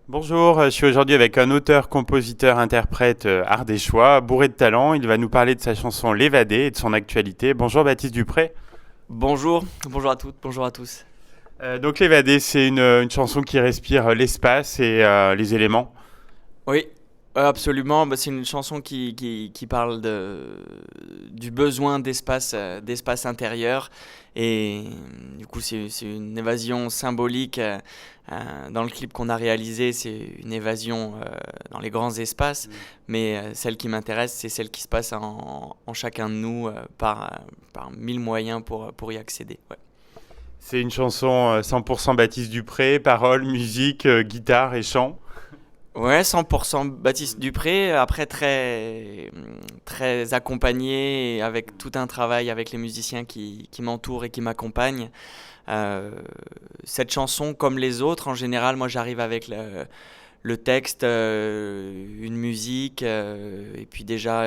Bonjour, je suis aujourd'hui avec un auteur, compositeur, interprète ardéchois, bourré de talent. Il va nous parler de sa chanson L'Évadé et de son actualité. Bonjour Baptiste Dupré. Bonjour, bonjour à toutes, bonjour à tous. Donc L'Évadé, c'est une chanson qui respire l'espace et les éléments. Oui, absolument. C'est une chanson qui parle du besoin d'espace intérieur. Et du coup, c'est une évasion symbolique. Dans le clip qu'on a réalisé, c'est une évasion dans les grands espaces. Mais celle qui m'intéresse, c'est celle qui se passe en chacun de nous par mille moyens pour y accéder. Ouais. C'est une chanson 100% Baptiste Dupré, paroles, musique, guitare et chant. Ouais, 100% Baptiste Dupré, après très accompagné, et avec tout un travail avec les musiciens qui m'entourent et qui m'accompagnent. Euh, cette chanson, comme les autres, en général, moi j'arrive avec le texte, une musique, et puis déjà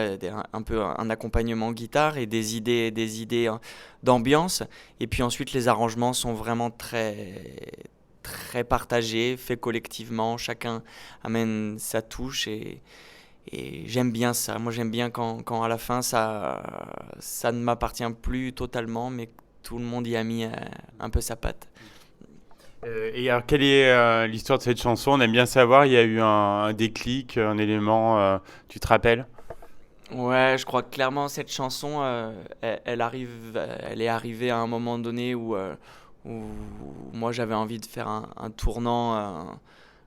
un peu un accompagnement guitare et des idées d'ambiance. Et puis ensuite, les arrangements sont vraiment très partagés, faits collectivement. Chacun amène sa touche et j'aime bien ça. Moi, j'aime bien quand à la fin, ça ne m'appartient plus totalement, mais tout le monde y a mis un peu sa patte. Et alors, quelle est l'histoire de cette chanson? On aime bien savoir, il y a eu un déclic, un élément, tu te rappelles? Ouais, je crois que clairement cette chanson, elle est arrivée à un moment donné où moi j'avais envie de faire un tournant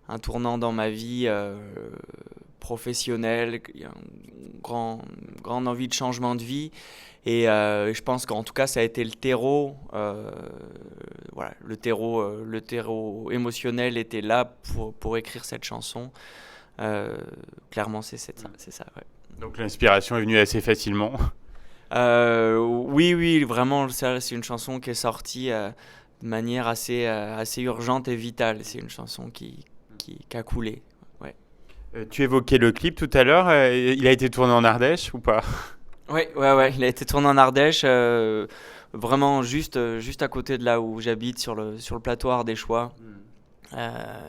dans ma vie professionnelle, il y a une grande envie de changement de vie. Et je pense qu'en tout cas, ça a été le terreau, voilà, le terreau émotionnel était là pour écrire cette chanson. Euh, Clairement, c'est ça, ouais. Donc l'inspiration est venue assez facilement. Oui, oui, vraiment, c'est une chanson qui est sortie de manière assez urgente et vitale. C'est une chanson qui a coulé. Ouais. Tu évoquais le clip tout à l'heure, il a été tourné en Ardèche ou pas? Ouais, ouais, ouais. Il a été tourné en Ardèche, vraiment juste à côté de là où j'habite, sur le plateau ardéchois.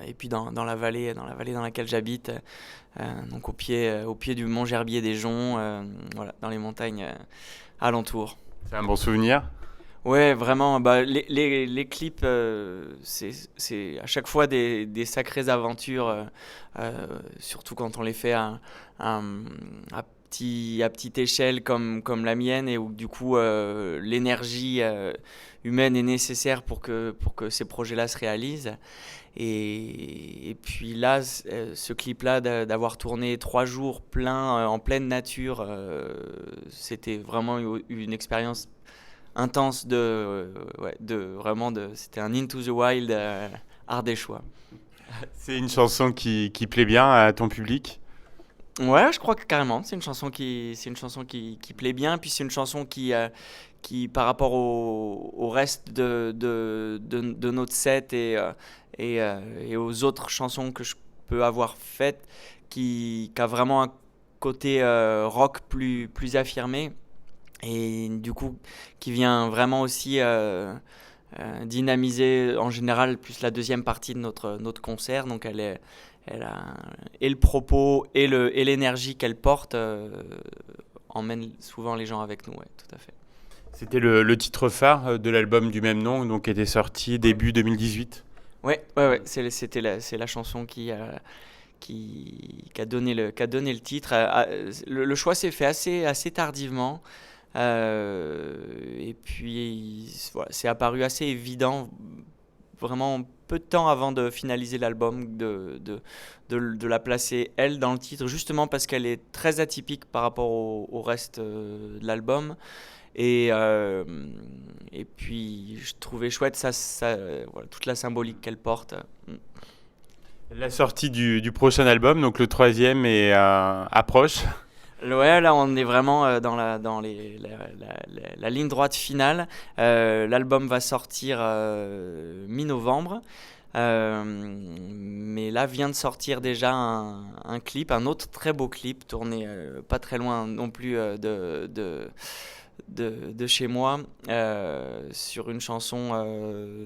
Et puis dans la vallée dans laquelle j'habite, donc au pied du mont Gerbier des Joncs, voilà, dans les montagnes alentours. C'est un bon souvenir. Ouais, vraiment, bah, les clips, c'est à chaque fois des sacrées aventures, surtout quand on les fait à, à petite échelle comme la mienne, et où du coup l'énergie humaine est nécessaire pour que ces projets-là se réalisent. Et puis là, ce clip-là, d'avoir tourné 3 jours plein, en pleine nature, c'était vraiment une expérience intense ouais, c'était un Into the Wild ardéchois. C'est une chanson qui plaît bien à ton public. Ouais, je crois que carrément, c'est une chanson qui plaît bien, puis c'est une chanson qui par rapport au reste de notre set et aux autres chansons que je peux avoir faites, qui a vraiment un côté rock plus affirmé, et du coup qui vient vraiment aussi dynamiser en général plus la deuxième partie de notre concert. Donc elle a, et le propos et l'énergie qu'elle porte emmène souvent les gens avec nous, ouais, tout à fait. C'était le titre phare de l'album du même nom, donc qui était sorti début 2018. Ouais, ouais, ouais, c'est la chanson qui a donné le titre. Le choix s'est fait assez tardivement. Et puis, voilà, c'est apparu assez évident, vraiment peu de temps avant de finaliser l'album, de la placer, elle, dans le titre, justement parce qu'elle est très atypique par rapport au reste de l'album. Et, euh, et puis, je trouvais chouette voilà, toute la symbolique qu'elle porte. La sortie du prochain album, donc le troisième, est approche. Ouais, là on est vraiment dans la ligne droite finale. L'album va sortir mi-novembre. Mais là vient de sortir déjà un clip, un autre très beau clip tourné pas très loin non plus de chez moi, sur une chanson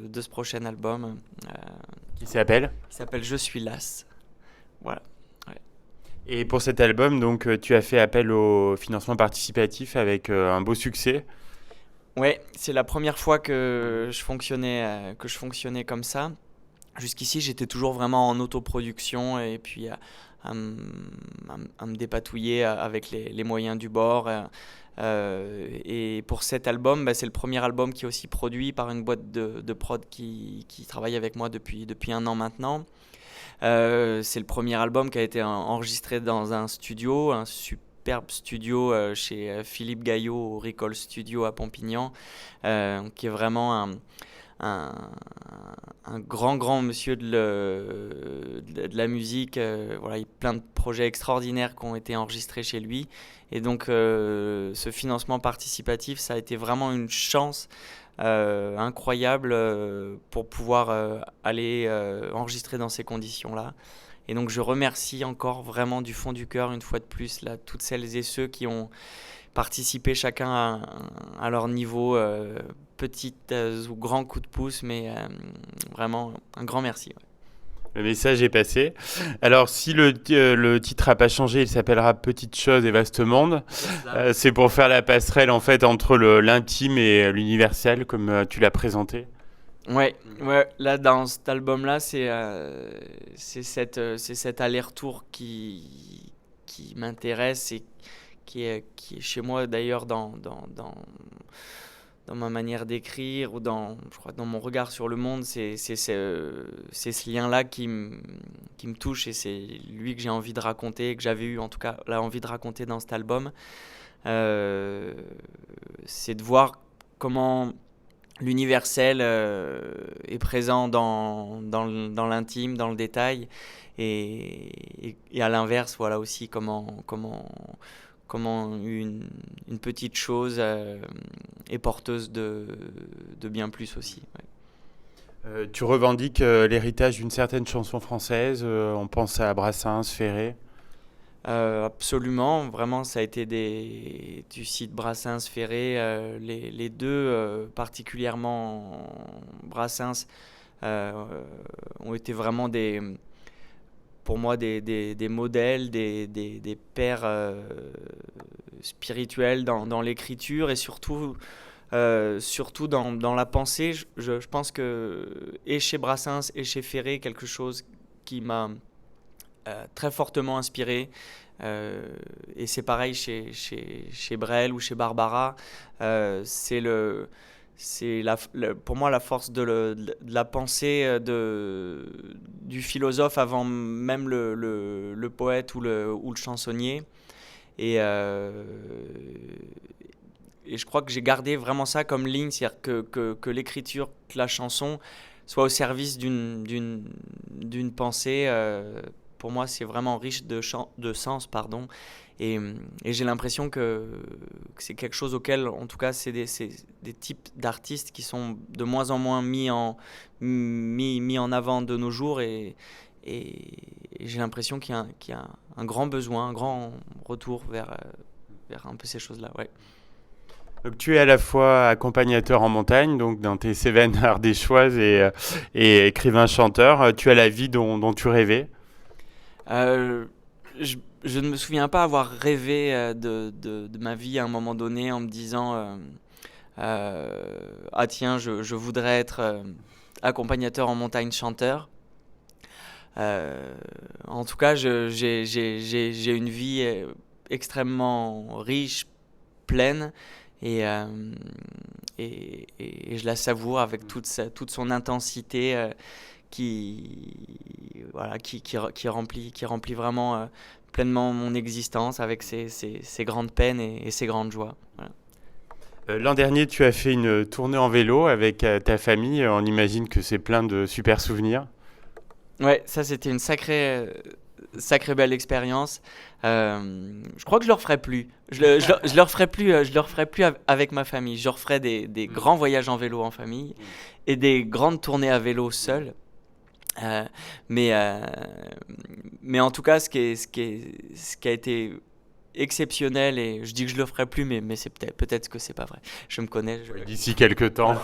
de ce prochain album, Qui s'appelle? qui s'appelle Je suis las. voilà. Ouais. Et pour cet album, donc, tu as fait appel au financement participatif avec un beau succès. Ouais, c'est la première fois que je fonctionnais comme ça. Jusqu'ici, j'étais toujours vraiment en autoproduction et puis à me dépatouiller avec les moyens du bord. Et pour cet album, bah, c'est le premier album qui est aussi produit par une boîte de prod qui travaille avec moi depuis 1 an maintenant. C'est le premier album qui a été enregistré dans un studio, un superbe studio chez Philippe Gaillot au Recall Studio à Pompignan, qui est vraiment un, un grand monsieur de la musique. Voilà, il y a plein de projets extraordinaires qui ont été enregistrés chez lui. Et donc, ce financement participatif, ça a été vraiment une chance incroyable pour pouvoir aller enregistrer dans ces conditions-là. Et donc, je remercie encore vraiment du fond du cœur, une fois de plus, là, toutes celles et ceux qui ont participé chacun à leur niveau, petites ou grands coups de pouce, mais vraiment un grand merci. Ouais. Le message est passé. Alors, si le titre n'a pas changé, il s'appellera Petite chose et vaste monde. C'est pour faire la passerelle en fait entre l'intime et l'universel, comme tu l'as présenté. Ouais, là dans cet album-là, c'est cet aller-retour qui m'intéresse et qui est chez moi d'ailleurs dans ma manière d'écrire ou je crois, dans mon regard sur le monde. C'est ce lien-là qui me touche et c'est lui que j'ai envie de raconter, que j'avais eu en tout cas envie de raconter dans cet album. C'est de voir comment l'universel est présent dans l'intime, dans le détail, et à l'inverse, voilà aussi comment une petite chose est porteuse de bien plus aussi. Ouais. Tu revendiques l'héritage d'une certaine chanson française. On pense à Brassens, Ferré. Absolument, vraiment, ça a été tu cites Brassens, Ferré, les deux, particulièrement Brassens, ont été vraiment pour moi des modèles, des pères spirituels dans l'écriture et surtout dans la pensée. Je pense que et chez Brassens et chez Ferré, quelque chose qui m'a très fortement inspiré. Et c'est pareil chez Brel ou chez Barbara. C'est pour moi la force de la pensée du philosophe avant même le poète ou le chansonnier. Et je crois que j'ai gardé vraiment ça comme ligne, c'est-à-dire que l'écriture, que la chanson soit au service d'une pensée. Pour moi, c'est vraiment riche de sens, pardon. Et j'ai l'impression que c'est quelque chose auquel, en tout cas, c'est des types d'artistes qui sont de moins en moins mis en avant de nos jours. Et j'ai l'impression qu'il y a un grand besoin, un grand retour vers un peu ces choses-là. Ouais. Donc, tu es à la fois accompagnateur en montagne, donc dans tes Cévennes ardéchoises, et écrivain-chanteur. Tu as la vie dont tu rêvais. Je ne me souviens pas avoir rêvé de ma vie à un moment donné en me disant ah tiens, je voudrais être accompagnateur en montagne, chanteur. En tout cas, j'ai une vie extrêmement riche, pleine, et je la savoure avec toute son intensité qui remplit vraiment pleinement mon existence avec ses grandes peines et ses grandes joies. Voilà. L'an dernier, tu as fait une tournée en vélo avec ta famille. On imagine que c'est plein de super souvenirs. Ouais, ça c'était une sacrée belle expérience. Je crois que je le referai plus. Je le referai plus avec ma famille. Je referai des grands voyages en vélo en famille et des grandes tournées à vélo seul. Mais en tout cas, ce qui a été exceptionnel, et je dis que je le ferai plus, mais c'est peut-être que c'est pas vrai. Je me connais. D'ici quelques temps.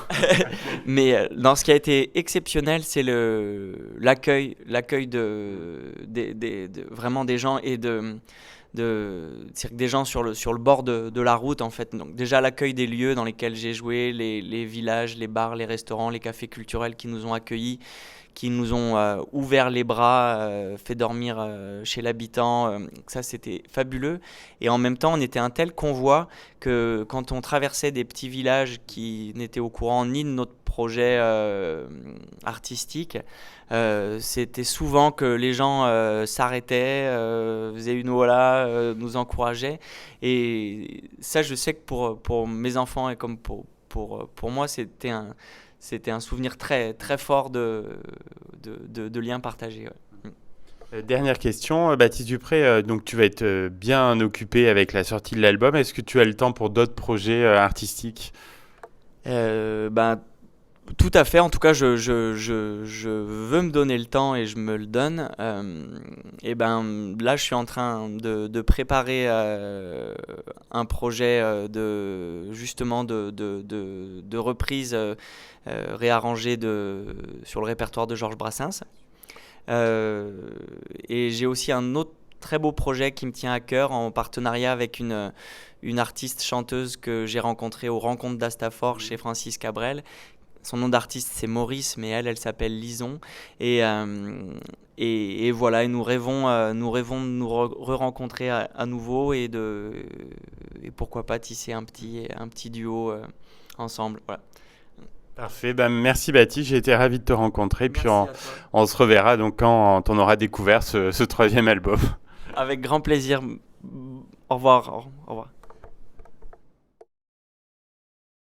Mais dans ce qui a été exceptionnel, c'est l'accueil vraiment des gens, et c'est des gens sur le bord de la route, en fait. Donc déjà l'accueil des lieux dans lesquels j'ai joué, les villages, les bars, les restaurants, les cafés culturels qui nous ont accueillis, qui nous ont ouvert les bras, fait dormir chez l'habitant. Ça, c'était fabuleux. Et en même temps, on était un tel convoi que quand on traversait des petits villages qui n'étaient au courant ni de notre projet artistique, c'était souvent que les gens s'arrêtaient, faisaient une voilà, nous encourageaient. Et ça, je sais que pour mes enfants et comme pour moi, c'était un souvenir très, très fort de liens partagés. Ouais. Dernière question, Baptiste Dupré, donc tu vas être bien occupé avec la sortie de l'album. Est-ce que tu as le temps pour d'autres projets artistiques? Tout à fait. En tout cas, je veux me donner le temps, et je me le donne. Et là, je suis en train de préparer un projet justement de reprise réarrangée sur le répertoire de Georges Brassens. Et j'ai aussi un autre très beau projet qui me tient à cœur, en partenariat avec une artiste chanteuse que j'ai rencontrée aux Rencontres d'Astafor chez Francis Cabrel. Son nom d'artiste, c'est Maurice, mais elle s'appelle Lison. Et voilà, et nous rêvons de nous re-rencontrer à nouveau, et pourquoi pas tisser un petit duo ensemble. Voilà. Parfait, merci Baptiste, j'ai été ravi de te rencontrer. Merci puis on se reverra donc quand on aura découvert ce troisième album. Avec grand plaisir. Au revoir. Au revoir.